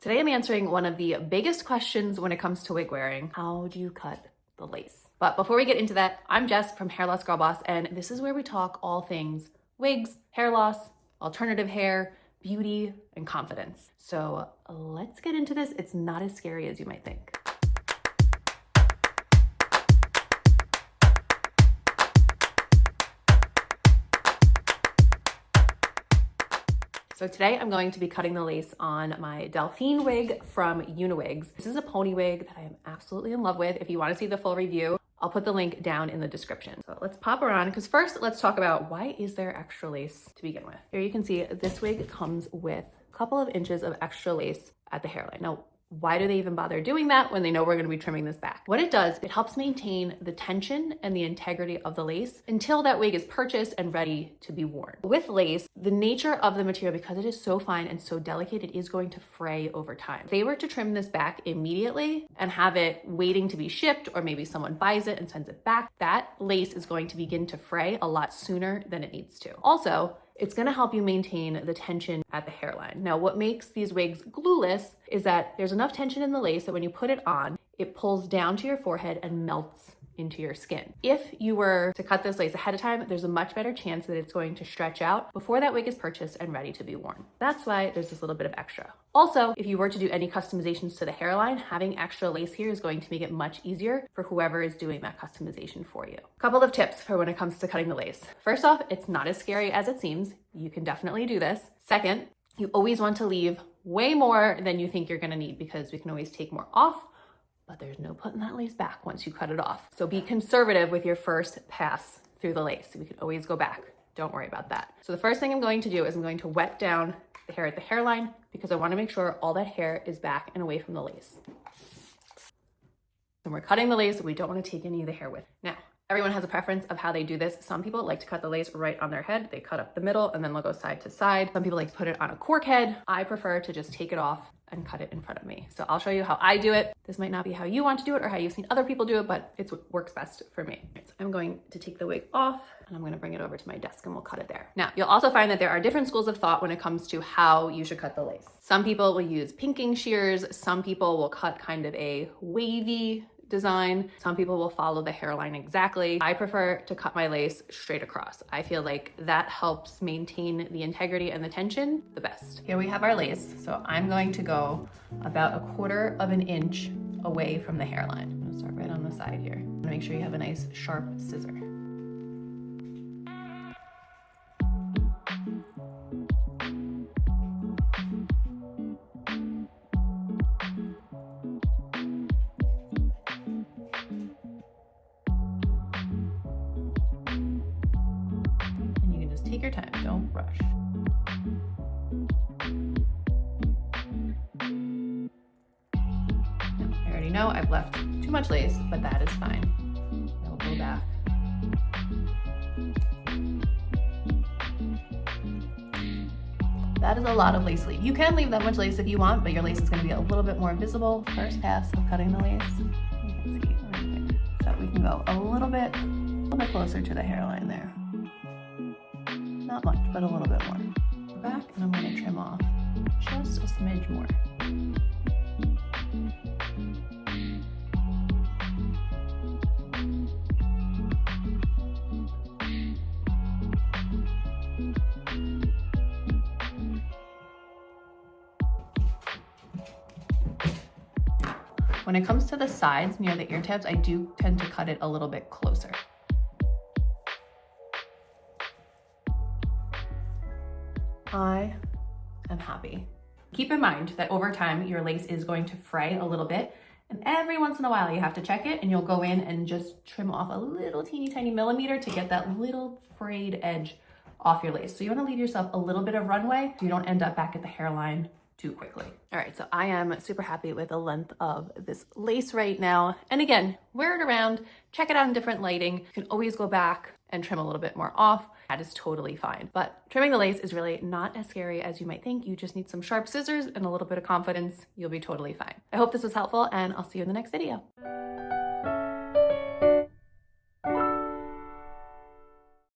Today I'm answering one of the biggest questions when it comes to wig wearing. How do you cut the lace? But before we get into that, I'm Jess from Hair Loss Girl Boss, and this is where we talk all things wigs, hair loss, alternative hair, beauty, and confidence. So let's get into this. It's not as scary as you might think. So today I'm going to be cutting the lace on my Delphine wig from Wigs. This is a pony wig that I am absolutely in love with. If you want to see the full review, I'll put the link down in the description. So let's pop her on, because first let's talk about why is there extra lace to begin with. Here you can see this wig comes with a couple of inches of extra lace at the hairline. Now, why do they even bother doing that when they know we're going to be trimming this back? What it does, it helps maintain the tension and the integrity of the lace until that wig is purchased and ready to be worn. With lace, the nature of the material, because it is so fine and so delicate, it is going to fray over time. If they were to trim this back immediately and have it waiting to be shipped, or maybe someone buys it and sends it back, that lace is going to begin to fray a lot sooner than it needs to. Also, it's gonna help you maintain the tension at the hairline. Now, what makes these wigs glueless is that there's enough tension in the lace that when you put it on, it pulls down to your forehead and melts into your skin. If you were to cut this lace ahead of time, there's a much better chance that it's going to stretch out before that wig is purchased and ready to be worn. That's why there's this little bit of extra. Also, if you were to do any customizations to the hairline, having extra lace here is going to make it much easier for whoever is doing that customization for you. A couple of tips for when it comes to cutting the lace. First off, it's not as scary as it seems. You can definitely do this. Second, you always want to leave way more than you think you're gonna need, because we can always take more off, but there's no putting that lace back once you cut it off. So be conservative with your first pass through the lace. We can always go back. Don't worry about that. So the first thing I'm going to do is I'm going to wet down the hair at the hairline, because I want to make sure all that hair is back and away from the lace. When we're cutting the lace, we don't want to take any of the hair with. Now, everyone has a preference of how they do this. Some people like to cut the lace right on their head. They cut up the middle and then they'll go side to side. Some people like to put it on a cork head. I prefer to just take it off and cut it in front of me. So I'll show you how I do it. This might not be how you want to do it or how you've seen other people do it, but it's what works best for me. So I'm going to take the wig off and I'm going to bring it over to my desk and we'll cut it there. Now, you'll also find that there are different schools of thought when it comes to how you should cut the lace. Some people will use pinking shears. Some people will cut kind of a wavy design. Some people will follow the hairline exactly. I prefer to cut my lace straight across. I feel like that helps maintain the integrity and the tension the best. Here we have our lace. So I'm going to go about 1/4 of an inch away from the hairline. I'm gonna start right on the side here. I'm gonna make sure you have a nice sharp scissor. Take your time, don't rush. Now, I already know I've left too much lace, but that is fine. I'll go back. That is a lot of lace leave. You can leave that much lace if you want, but your lace is going to be a little bit more visible. First pass of cutting the lace, you can see right there. So we can go a little bit closer to the hairline there. Not much, but a little bit more. Back, and I'm going to trim off just a smidge more. When it comes to the sides near the ear tabs, I do tend to cut it a little bit closer. I am happy. Keep in mind that over time, your lace is going to fray a little bit, and every once in a while you have to check it, and you'll go in and just trim off a little teeny tiny millimeter to get that little frayed edge off your lace. So you want to leave yourself a little bit of runway so you don't end up back at the hairline too quickly. All right, so I am super happy with the length of this lace right now. And again, wear it around, check it out in different lighting. You can always go back and trim a little bit more off. That is totally fine. But trimming the lace is really not as scary as you might think. You just need some sharp scissors and a little bit of confidence. You'll be totally fine. I hope this was helpful, and I'll see you in the next video.